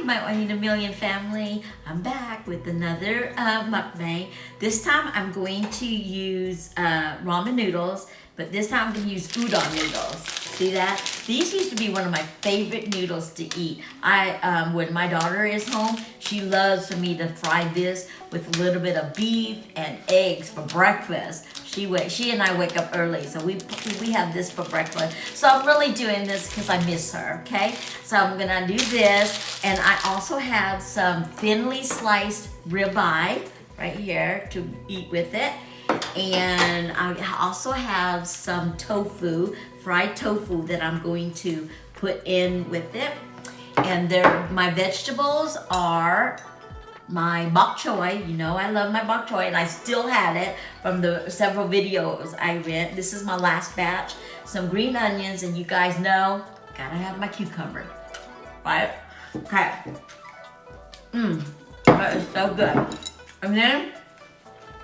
my One in a Million family. I'm back with another mukbang. This time I'm going to use ramen noodles, but this time I'm going to use udon noodles. See that? These used to be one of my favorite noodles to eat. When my daughter is home, she loves for me to fry this with a little bit of beef and eggs for breakfast. She and I wake up early, so we have this for breakfast. So I'm really doing this because I miss her, okay? So I'm gonna do this, and I also have some thinly sliced ribeye right here to eat with it. And I also have some tofu, fried tofu that I'm going to put in with it. And my vegetables are my bok choy. You know I love my bok choy, and I still had it from the several videos I read. This is my last batch. Some green onions, and you guys know, gotta have my cucumber, right? Okay. That is so good. And then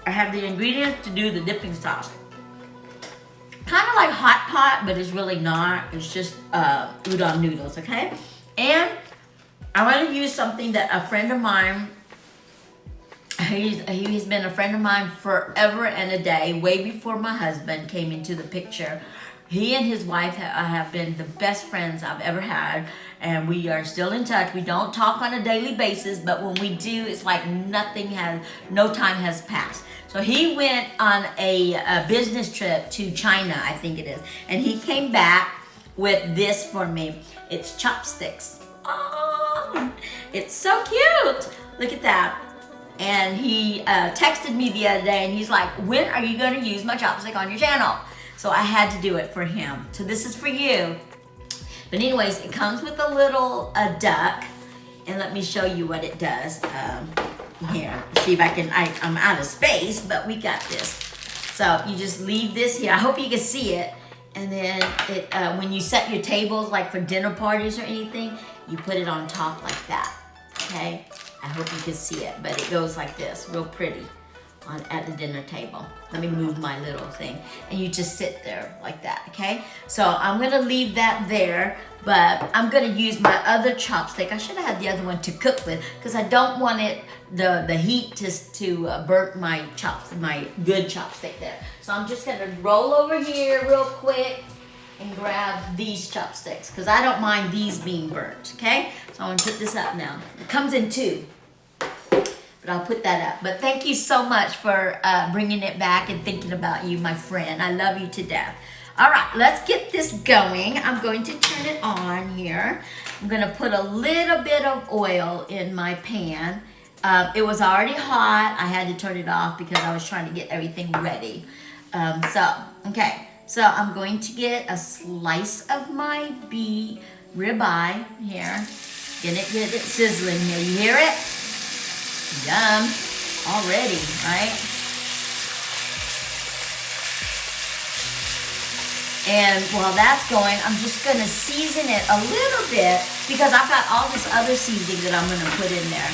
I have the ingredients to do the dipping sauce. Kind of like hot pot, but it's really not. It's just udon noodles, okay? And I want to use something that a friend of mine, he's been a friend of mine forever and a day, way before my husband came into the picture. He and his wife have been the best friends I've ever had, and we are still in touch. We don't talk on a daily basis, but when we do, it's like no time has passed. So he went on a business trip to China, I think it is, and he came back with this for me. It's chopsticks. Oh, it's so cute. Look at that. And he texted me the other day, and he's like, when are you going to use my chopstick on your channel? So I had to do it for him. So this is for you. But anyways, it comes with a little duck. And let me show you what it does. Here, see if I can, I'm out of space, but we got this. So you just leave this here. I hope you can see it. And then when you set your tables, like for dinner parties or anything, you put it on top like that, okay? I hope you can see it, but it goes like this, real pretty at the dinner table. Let me move my little thing. And you just sit there like that, okay? So I'm gonna leave that there, but I'm gonna use my other chopstick. I should have had the other one to cook with, because I don't want the heat to burn my good chopstick there. So I'm just gonna roll over here real quick and grab these chopsticks, because I don't mind these being burnt, okay? So I'm gonna put this up now. It comes in two, but I'll put that up. But thank you so much for bringing it back and thinking about you, my friend. I love you to death. All right, let's get this going. I'm going to turn it on here. I'm gonna put a little bit of oil in my pan. It was already hot. I had to turn it off because I was trying to get everything ready. Okay. So I'm going to get a slice of my ribeye here. Get it sizzling here. You hear it? Yum. Already, right? And while that's going, I'm just going to season it a little bit, because I've got all this other seasoning that I'm going to put in there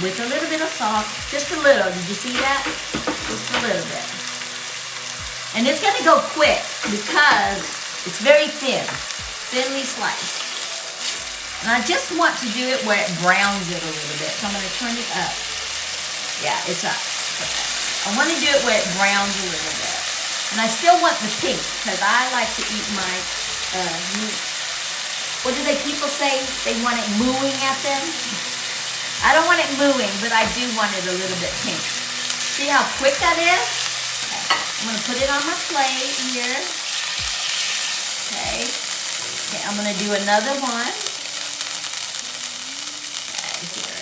with a little bit of salt. Just a little. Did you see that? Just a little bit. And it's gonna go quick because it's very thinly sliced. And I just want to do it where it browns it a little bit. So I'm gonna turn it up. Yeah, it's up. I wanna do it where it browns a little bit. And I still want the pink, because I like to eat my meat. What do people say? They want it mooing at them? I don't want it mooing, but I do want it a little bit pink. See how quick that is? I'm going to put it on my plate here. Okay. I'm going to do another one. Okay, here.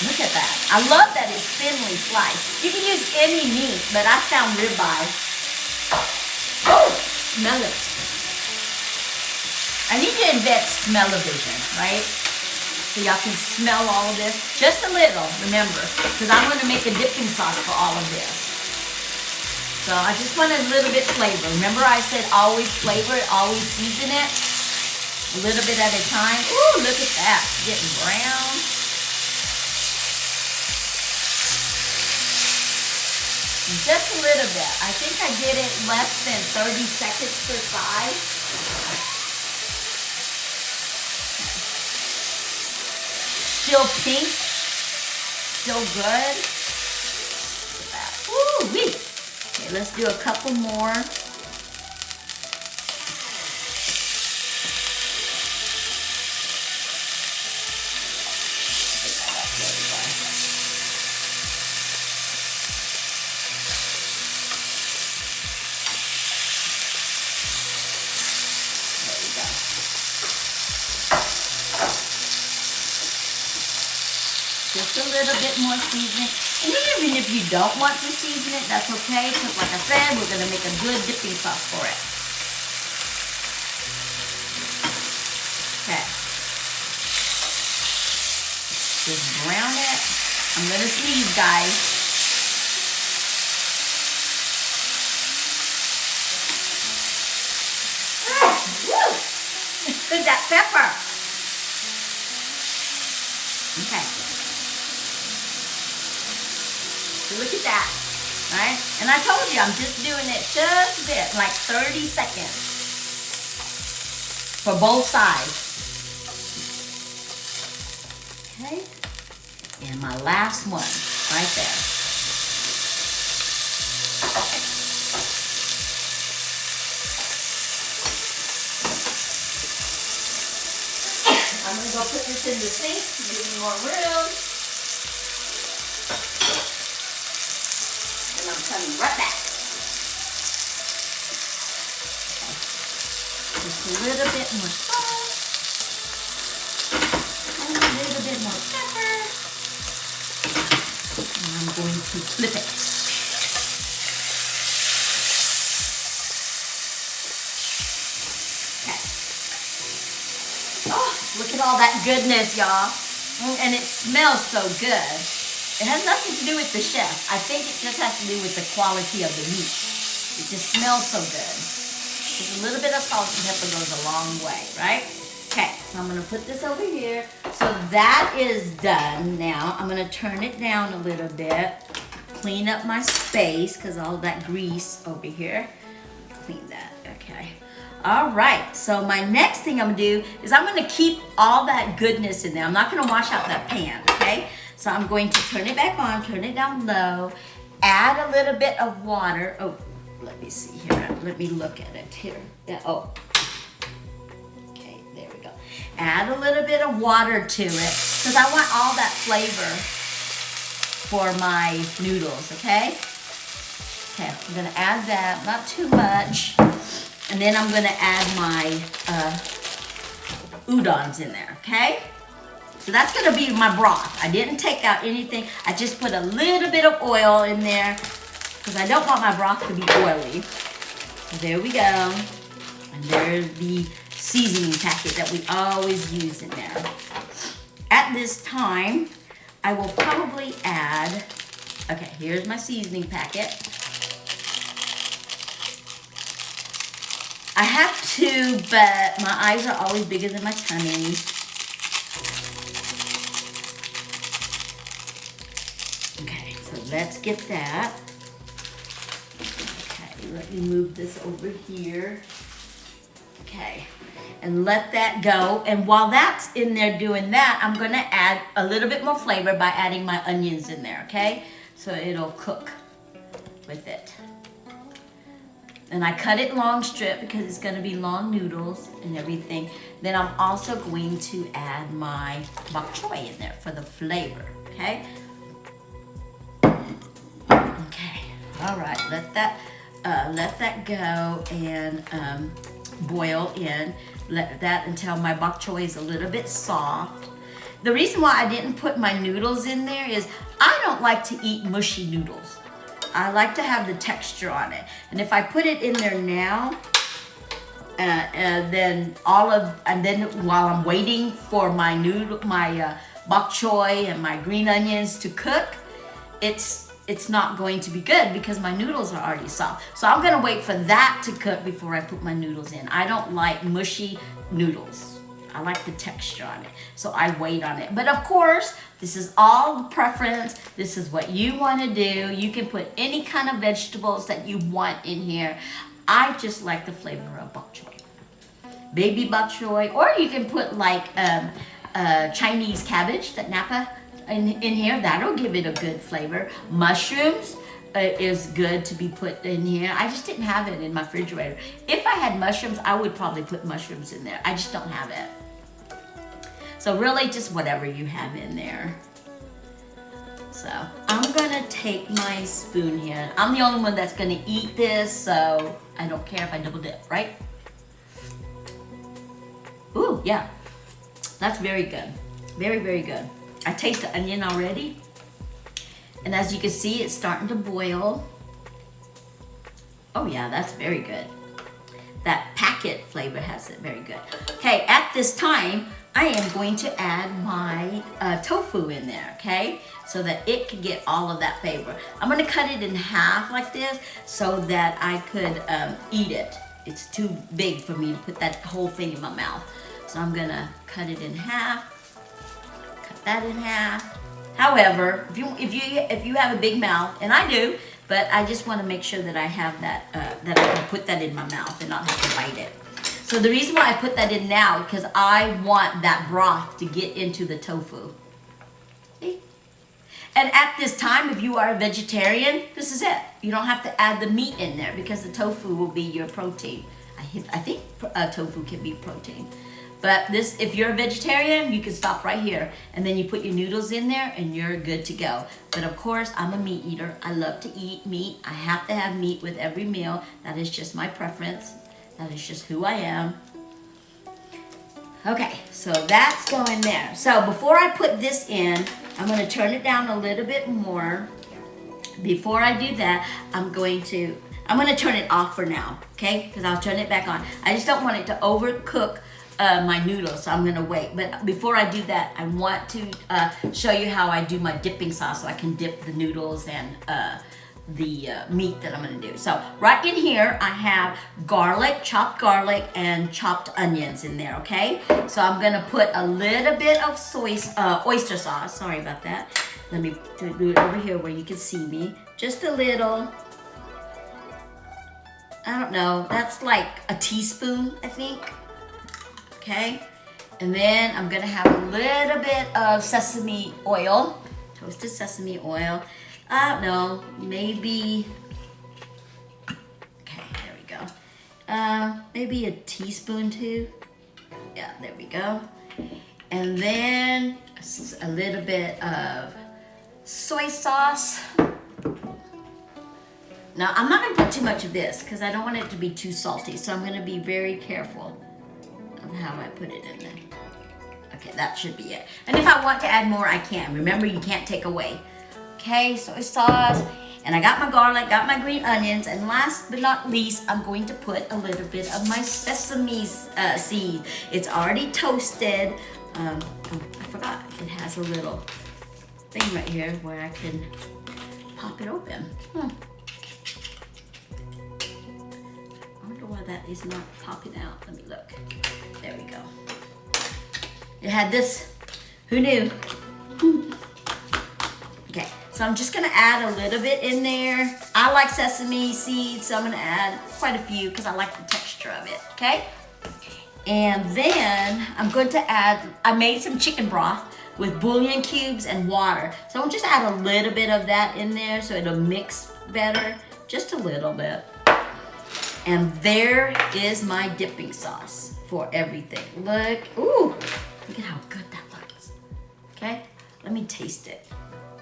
Look at that. I love that it's thinly sliced. You can use any meat, but I found ribeye. Oh, smell it. I need to invent smell-o-vision, right? So y'all can smell all of this. Just a little, remember, because I'm going to make a dipping sauce for all of this. So I just want a little bit flavor. Remember I said always flavor it, always season it? A little bit at a time. Ooh, look at that. Getting brown. Just a little bit. I think I did it less than 30 seconds per side. Still pink. Still good. Woo-wee. Okay, let's do a couple more. Just a little bit more seasoning. And even if you don't want to season it, that's okay. Because like I said, we're going to make a good dipping sauce for it. Okay. Just brown it. I'm going to sneeze, guys. Woo! That pepper. Okay. So look at that, right? And I told you, I'm just doing it just a bit, like 30 seconds for both sides. Okay, and my last one, right there. I'm gonna go put this in the sink to give me more room. And I'm coming right back. Just a little bit more salt. And a little bit more pepper. And I'm going to flip it. Okay. Oh, look at all that goodness, y'all. And it smells so good. It has nothing to do with the chef. I think it just has to do with the quality of the meat. It just smells so good. Just a little bit of salt and pepper goes a long way, right? Okay, so I'm gonna put this over here. So that is done now. I'm gonna turn it down a little bit, clean up my space, because all that grease over here. Clean that, okay. All right, so my next thing I'm gonna do is I'm gonna keep all that goodness in there. I'm not gonna wash out that pan, okay? So I'm going to turn it back on, turn it down low, add a little bit of water. Oh, let me see here. Let me look at it here. Oh, okay, there we go. Add a little bit of water to it because I want all that flavor for my noodles, okay? Okay, I'm gonna add that, not too much. And then I'm gonna add my udons in there, okay? So that's gonna be my broth. I didn't take out anything. I just put a little bit of oil in there because I don't want my broth to be oily. So there we go. And there's the seasoning packet that we always use in there. At this time, I will probably add, okay, here's my seasoning packet. I have to, but my eyes are always bigger than my tummy. Okay, so let's get that. Okay, let me move this over here. Okay, and let that go. And while that's in there doing that, I'm gonna add a little bit more flavor by adding my onions in there, okay? So it'll cook with it. And I cut it long strip because it's gonna be long noodles and everything. Then I'm also going to add my bok choy in there for the flavor, okay? Okay, all right, let that go and boil in. Let that until my bok choy is a little bit soft. The reason why I didn't put my noodles in there is I don't like to eat mushy noodles. I like to have the texture on it. And if I put it in there now, then while I'm waiting for my bok choy and my green onions to cook, it's not going to be good because my noodles are already soft. So I'm gonna wait for that to cook before I put my noodles in. I don't like mushy noodles. I like the texture on it. So I wait on it. But of course, this is all preference. This is what you want to do. You can put any kind of vegetables that you want in here. I just like the flavor of bok choy. Baby bok choy. Or you can put like Chinese cabbage, that Napa, in here. That'll give it a good flavor. Mushrooms is good to be put in here. I just didn't have it in my refrigerator. If I had mushrooms, I would probably put mushrooms in there. I just don't have it. So really just whatever you have in there. So I'm gonna take my spoon here. I'm the only one that's gonna eat this, so I don't care if I double dip, right? Ooh, yeah. That's very good. Very, very good. I taste the onion already. And as you can see, it's starting to boil. Oh yeah, that's very good. That packet flavor has it very good. Okay, at this time, I am going to add my tofu in there, okay? So that it can get all of that flavor. I'm gonna cut it in half like this so that I could eat it. It's too big for me to put that whole thing in my mouth. So I'm gonna cut it in half, cut that in half. However, if you have a big mouth, and I do, but I just want to make sure that I have that, that I can put that in my mouth and not have to bite it. So the reason why I put that in now, because I want that broth to get into the tofu. See? And at this time, if you are a vegetarian, this is it. You don't have to add the meat in there because the tofu will be your protein. I think tofu can be protein. But this, if you're a vegetarian, you can stop right here. And then you put your noodles in there and you're good to go. But of course, I'm a meat eater. I love to eat meat. I have to have meat with every meal. That is just my preference. That is just who I am. Okay, so that's going there. So before I put this in, I'm gonna turn it down a little bit more. Before I do that, I'm gonna turn it off for now, okay? Because I'll turn it back on. I just don't want it to overcook my noodles, so I'm gonna wait. But before I do that, I want to show you how I do my dipping sauce so I can dip the noodles and the meat that I'm gonna do. So right in here, I have chopped garlic and chopped onions in there, okay? So I'm gonna put a little bit of oyster sauce, sorry about that. Let me do it over here where you can see me. Just a little, I don't know, that's like a teaspoon, I think. Okay, and then I'm gonna have a little bit of sesame oil, toasted sesame oil. I don't know, maybe, okay, there we go. Maybe a teaspoon too. Yeah, there we go. And then a little bit of soy sauce. Now, I'm not gonna put too much of this because I don't want it to be too salty, so I'm gonna be very careful how I put it in there. Okay, that should be it. And if I want to add more, I can. Remember, you can't take away. Okay, soy sauce. And I got my garlic, got my green onions, and last but not least, I'm going to put a little bit of my sesame seed. It's already toasted. Oh, I forgot. It has a little thing right here where I can pop it open. I wonder why that is not popping out. Let me look. There we go. It had this. Who knew? Okay, so I'm just gonna add a little bit in there. I like sesame seeds, so I'm gonna add quite a few because I like the texture of it, okay? And then I'm going to add, I made some chicken broth with bouillon cubes and water. So I'll just add a little bit of that in there so it'll mix better, just a little bit. And there is my dipping sauce for everything. Look, ooh, look at how good that looks. Okay, let me taste it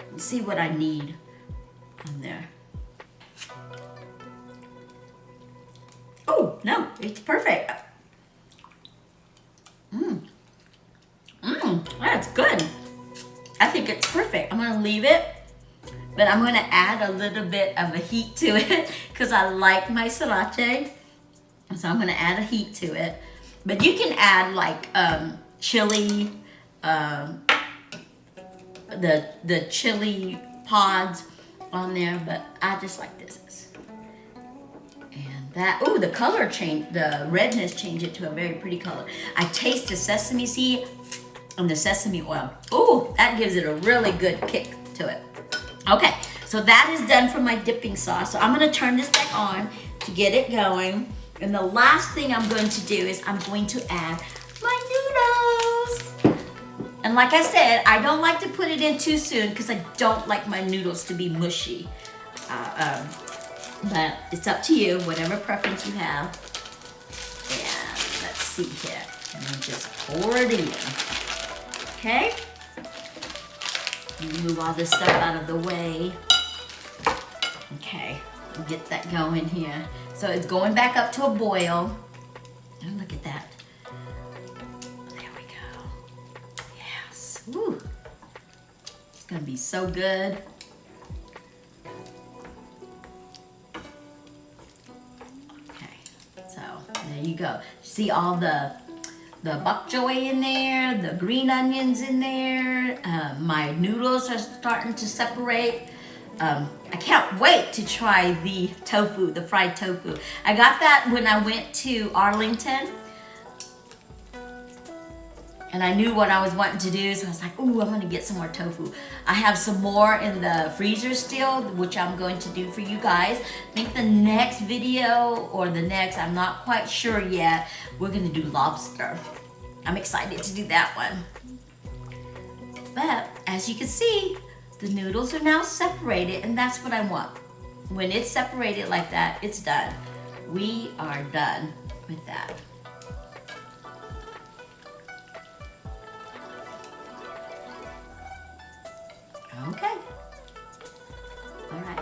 and see what I need on there. Oh, no, it's perfect. That's good. I think it's perfect. I'm gonna leave it, but I'm gonna add a little bit of a heat to it because I like my sriracha. So I'm gonna add a heat to it. But you can add like chili, the chili pods on there, but I just like this. And That, ooh, the color changed, the redness changed it to a very pretty color. I taste the sesame seed and the sesame oil. Ooh, that gives it a really good kick to it. Okay, so that is done for my dipping sauce. So I'm gonna turn this back on to get it going. And the last thing I'm going to do is I'm going to add my noodles. And like I said, I don't like to put it in too soon because I don't like my noodles to be mushy. But it's up to you, whatever preference you have. And let's see here. And then just pour it in. Okay? Move all this stuff out of the way. Okay, we'll get that going here. So it's going back up to a boil. Oh, look at that. There we go. Yes. Woo. It's gonna be so good. There you go. See all the bok choy in there, the green onions in there. My noodles are starting to separate. I can't wait to try the tofu, the fried tofu. I got that when I went to Arlington. And I knew what I was wanting to do, so I was like, ooh, I'm gonna get some more tofu. I have some more in the freezer still, which I'm going to do for you guys. I think the next video, or the next, I'm not quite sure yet, we're gonna do lobster. I'm excited to do that one. But, as you can see, the noodles are now separated, and that's what I want. When it's separated like that, it's done. We are done with that. Okay. All right.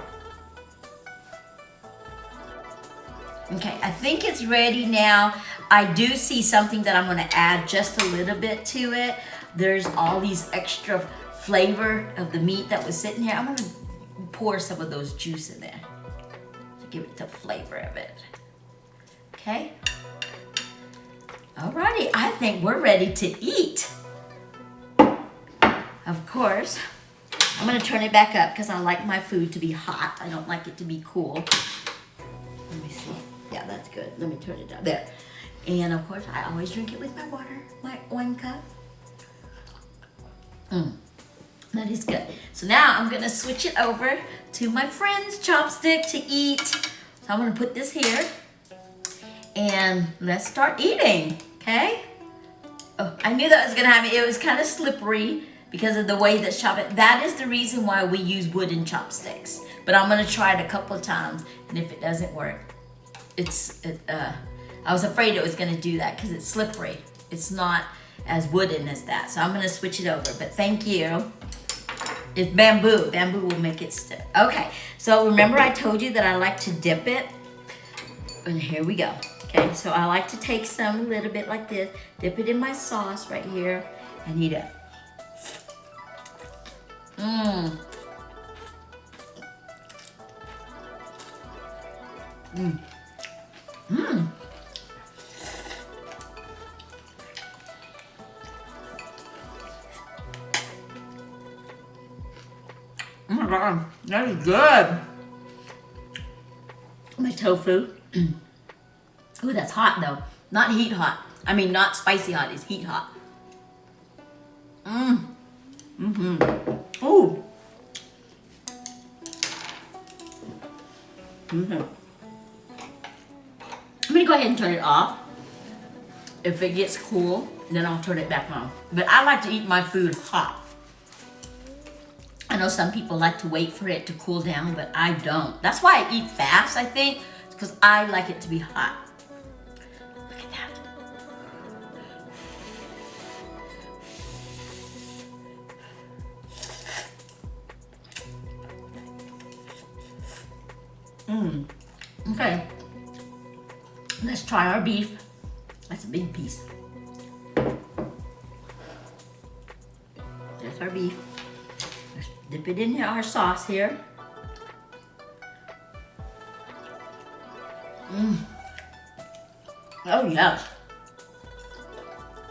Okay, I think it's ready now. I do see something that I'm gonna add just a little bit to it. There's all these extra flavor of the meat that was sitting here. I'm gonna pour some of those juice in there to give it the flavor of it. Okay. Alrighty, I think we're ready to eat. Of course. I'm gonna turn it back up because I like my food to be hot. I don't like it to be cool. Let me see. Yeah, that's good. Let me turn it down. There. And of course, I always drink it with my water, my oin cup. That is good. So now I'm gonna switch it over to my friend's chopstick to eat. So I'm gonna put this here and let's start eating, okay? Oh, I knew that was gonna happen. It was kind of slippery because of the way that chopped. That is the reason why we use wooden chopsticks. But I'm gonna try it a couple of times, and if it doesn't work, I was afraid it was gonna do that because it's slippery. It's not as wooden as that. So I'm gonna switch it over, but thank you. It's bamboo. Bamboo will make it stick. Okay, so remember I told you that I like to dip it? And here we go. Okay, so I like to take some, a little bit like this, dip it in my sauce right here, and eat it. I'm Oh my god, that is good. My tofu. Ooh, that's hot though. Not heat hot. I mean, not spicy hot, it's heat hot. Ooh. I'm gonna go ahead and turn it off. If it gets cool, then I'll turn it back on. But I like to eat my food hot. I know some people like to wait for it to cool down, but I don't. That's why I eat fast, I think, because I like it to be hot. Look at that. Okay. Let's try our beef. That's a big piece. That's our beef. Let's dip it in our sauce here. Oh yes.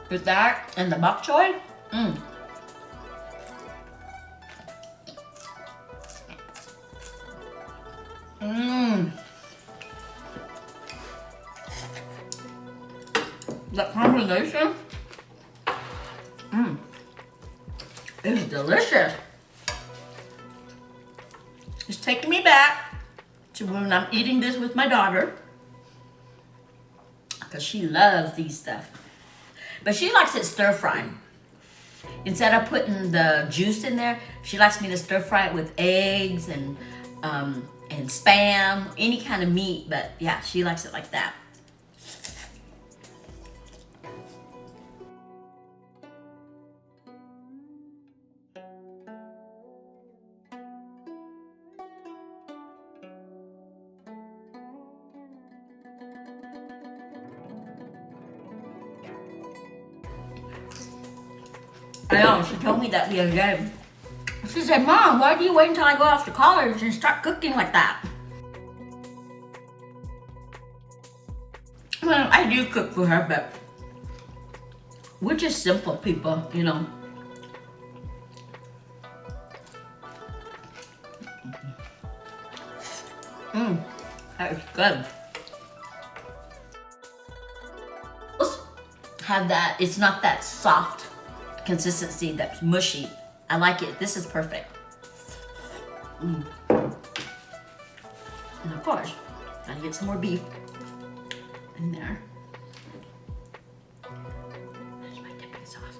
With that and the bok choy. That combination is delicious. It's taking me back to when I'm eating this with my daughter, because she loves these stuff. But she likes it stir frying. Instead of putting the juice in there, she likes me to stir fry it with eggs and Spam, any kind of meat. But yeah, she likes it like that. I know, she told me that the other day. She said, Mom, why do you wait until I go off to college and start cooking like that? Well, I do cook for her, but we're just simple people, you know. That is good. Have that, it's not that soft consistency that's mushy. I like it. This is perfect. And of course, gotta get some more beef in there. There's my dipping sauce.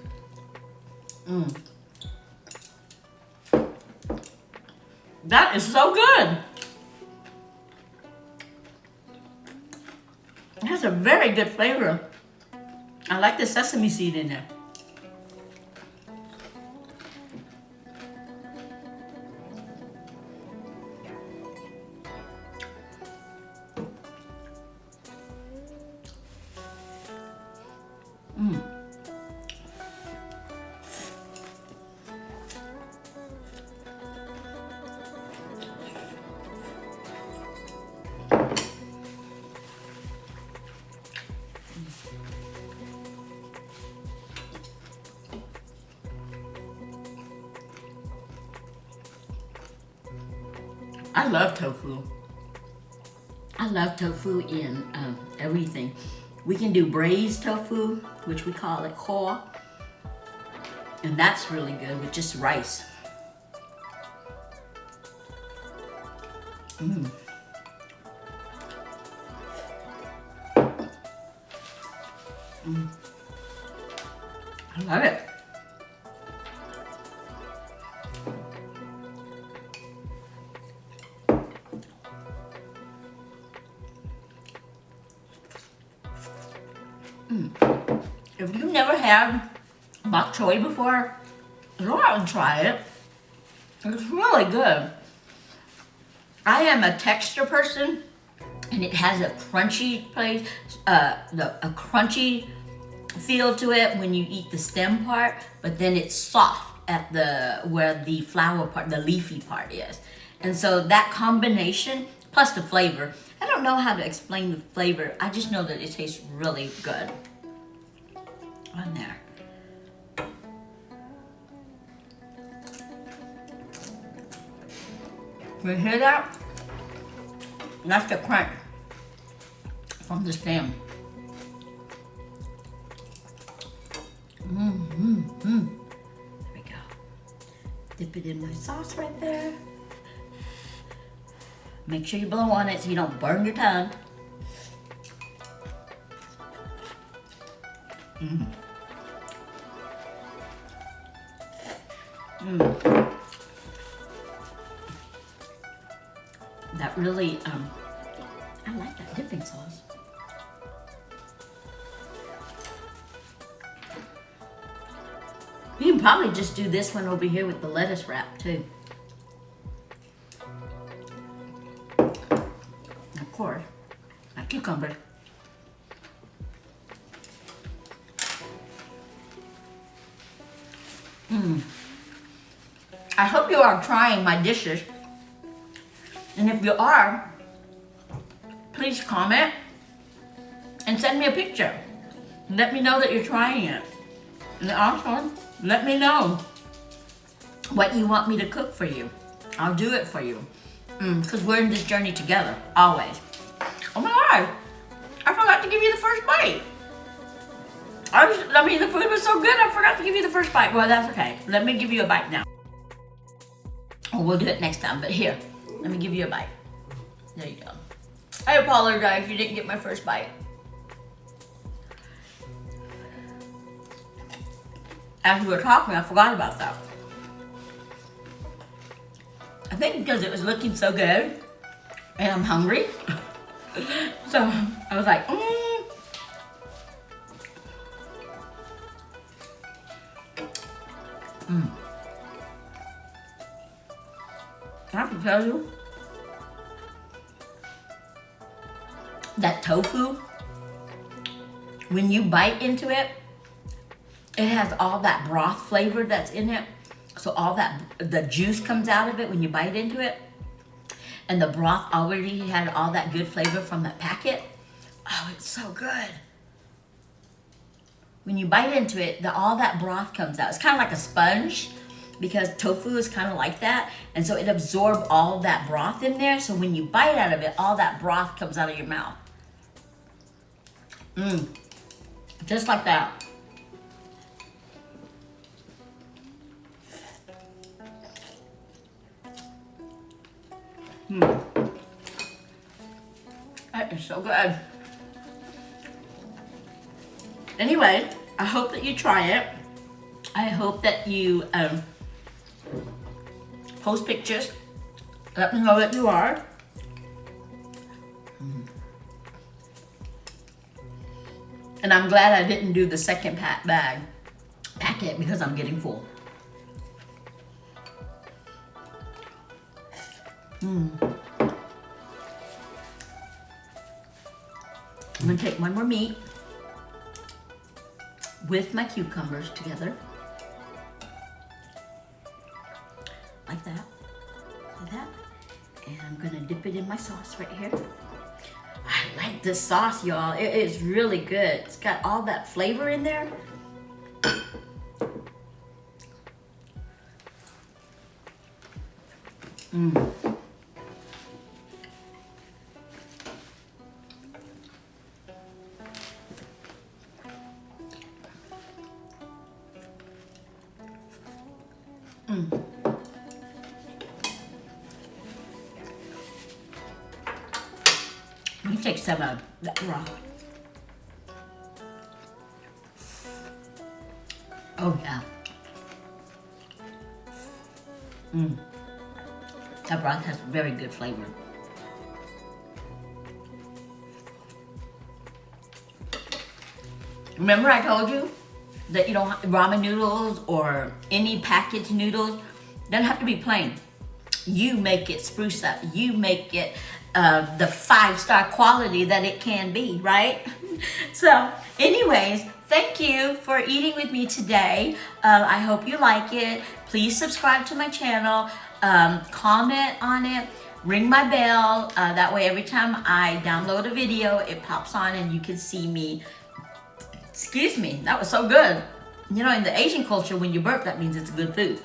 That is so good. It has a very good flavor. I like the sesame seed in there. I love tofu. I love tofu in everything. We can do braised tofu, which we call it hoa, and that's really good with just rice. I love it. If you've never had bok choy before, go out and try it. It's really good. I am a texture person, and it has a crunchy place, a crunchy feel to it when you eat the stem part, but then it's soft at where the flower part, the leafy part is. And so that combination, plus the flavor, I don't know how to explain the flavor. I just know that it tastes really good on there. You hear that? That's the crunch from the stem. There we go. Dip it in my sauce right there. Make sure you blow on it so you don't burn your tongue. That really, I like that dipping sauce. You can probably just do this one over here with the lettuce wrap too. Of course, my cucumber. I hope you are trying my dishes. And if you are, please comment and send me a picture. Let me know that you're trying it. And also, let me know what you want me to cook for you. I'll do it for you. Because we're in this journey together, always. Oh my God, I forgot to give you the first bite. I mean, the food was so good, I forgot to give you the first bite. Well, that's okay. Let me give you a bite now. Oh, we'll do it next time, but here, let me give you a bite. There you go. I apologize if you didn't get my first bite. As we were talking, I forgot about that. I think because it was looking so good, and I'm hungry, so I was like, I have to tell you, that tofu, when you bite into it, it has all that broth flavor that's in it. So all that, the juice comes out of it when you bite into it. And the broth already had all that good flavor from that packet. Oh, it's so good. When you bite into it, all that broth comes out. It's kind of like a sponge because tofu is kind of like that. And so it absorbs all that broth in there. So when you bite out of it, all that broth comes out of your mouth. Just like that. That is so good. Anyway, I hope that you try it. I hope that you post pictures. Let me know that you are. And I'm glad I didn't do the second packet because I'm getting full. I'm gonna take one more meat with my cucumbers together. Like that. Like that. And I'm gonna dip it in my sauce right here. I like this sauce, y'all. It is really good. It's got all that flavor in there. Let me take some of that raw. Oh yeah. That broth has very good flavor. Remember I told you that you don't ramen noodles or any packaged noodles don't have to be plain. You make it spruce up. You make it the 5-star quality that it can be, right? So anyways, thank you for eating with me today. I hope you like it. Please subscribe to my channel, comment on it, ring my bell. That way every time I download a video, it pops on and you can see me. Excuse me, that was so good. You know, in the Asian culture, when you burp, that means it's good food.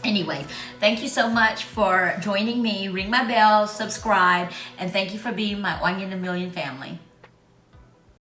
Anyway, thank you so much for joining me. Ring my bell, subscribe, and thank you for being my 1 in a million family.